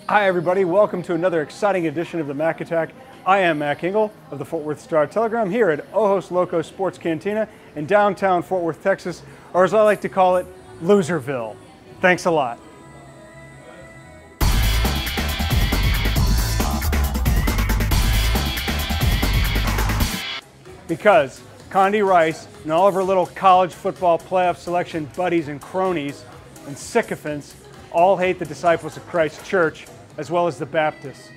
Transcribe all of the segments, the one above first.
Hi everybody, welcome to another exciting edition of the Mac Attack. I am Mac Engel of the Fort Worth Star-Telegram here at Ojos Locos Sports Cantina in downtown Fort Worth, Texas, or as I like to call it, Loserville. Thanks a lot. Because Condi Rice and all of her little college football playoff selection buddies and cronies and sycophants all hate the disciples of Christ Church as well as the Baptists.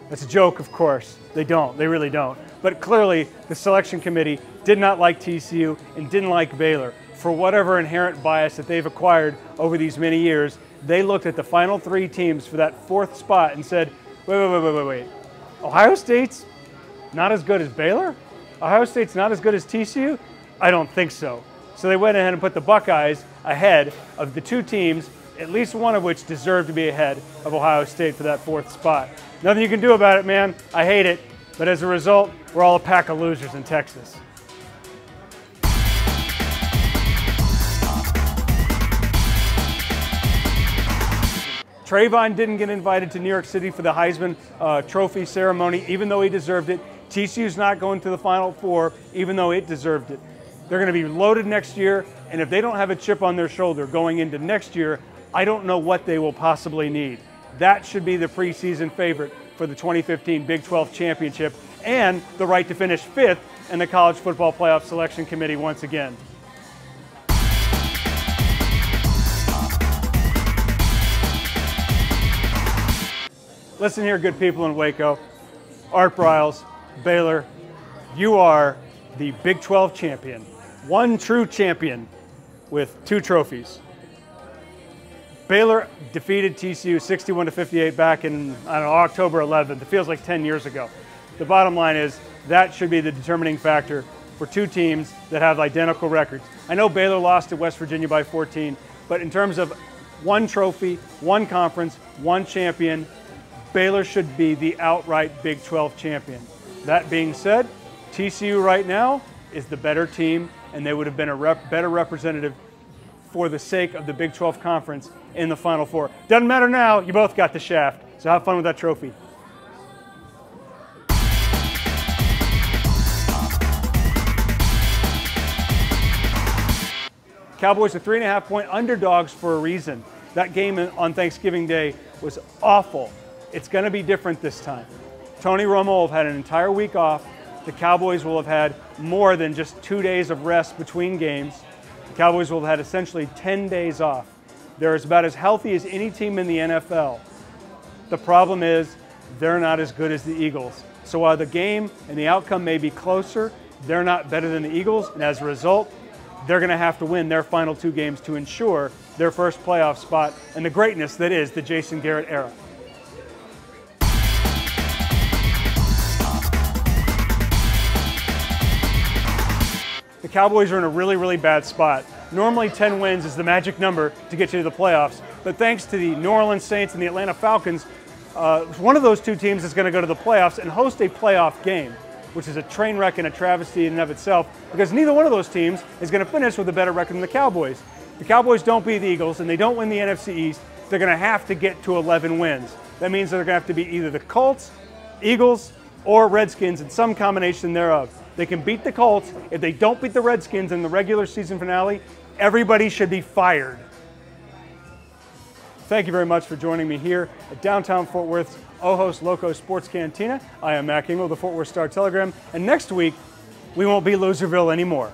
That's a joke, of course. They don't. They really don't. But clearly, the selection committee did not like TCU and didn't like Baylor. For whatever inherent bias that they've acquired over these many years, they looked at the final three teams for that fourth spot and said, wait. Ohio State's not as good as Baylor? Ohio State's not as good as TCU? I don't think so. So they went ahead and put the Buckeyes ahead of the two teams, at least one of which deserved to be ahead of Ohio State for that fourth spot. Nothing you can do about it, man. I hate it. But as a result, we're all a pack of losers in Texas. Trayvon didn't get invited to New York City for the Heisman Trophy ceremony, even though he deserved it. TCU's not going to the Final Four, even though it deserved it. They're going to be loaded next year, and if they don't have a chip on their shoulder going into next year, I don't know what they will possibly need. That should be the preseason favorite for the 2015 Big 12 Championship and the right to finish fifth in the College Football Playoff Selection Committee once again. Listen here, good people in Waco. Art Briles, Baylor, you are the Big 12 champion. One true champion with two trophies. Baylor defeated TCU 61-58 back in, I don't know, October 11th. It feels like 10 years ago. The bottom line is that should be the determining factor for two teams that have identical records. I know Baylor lost to West Virginia by 14, but in terms of one trophy, one conference, one champion, Baylor should be the outright Big 12 champion. That being said, TCU right now is the better team, and they would have been a better representative for the sake of the Big 12 Conference in the Final Four. Doesn't matter now, you both got the shaft, so have fun with that trophy. Cowboys are 3.5-point underdogs for a reason. That game on Thanksgiving Day was awful. It's going to be different this time. Tony Romo will have had an entire week off. The Cowboys will have had more than just 2 days of rest between games. The Cowboys will have had essentially 10 days off. They're about as healthy as any team in the NFL. The problem is they're not as good as the Eagles. So while the game and the outcome may be closer, they're not better than the Eagles, and as a result, they're going to have to win their final two games to ensure their first playoff spot and the greatness that is the Jason Garrett era. The Cowboys are in a really bad spot. Normally 10 wins is the magic number to get you to the playoffs, but thanks to the New Orleans Saints and the Atlanta Falcons, one of those two teams is going to go to the playoffs and host a playoff game, which is a train wreck and a travesty in and of itself, because neither one of those teams is going to finish with a better record than the Cowboys. The Cowboys don't beat the Eagles and they don't win the NFC East. They're going to have to get to 11 wins. That means they're going to have to beat either the Colts, Eagles, or Redskins in some combination thereof. They can beat the Colts. If they don't beat the Redskins in the regular season finale, everybody should be fired. Thank you very much for joining me here at downtown Fort Worth's Ojos Locos Sports Cantina. I am Mac Engel, the Fort Worth Star-Telegram, and next week, we won't be Loserville anymore.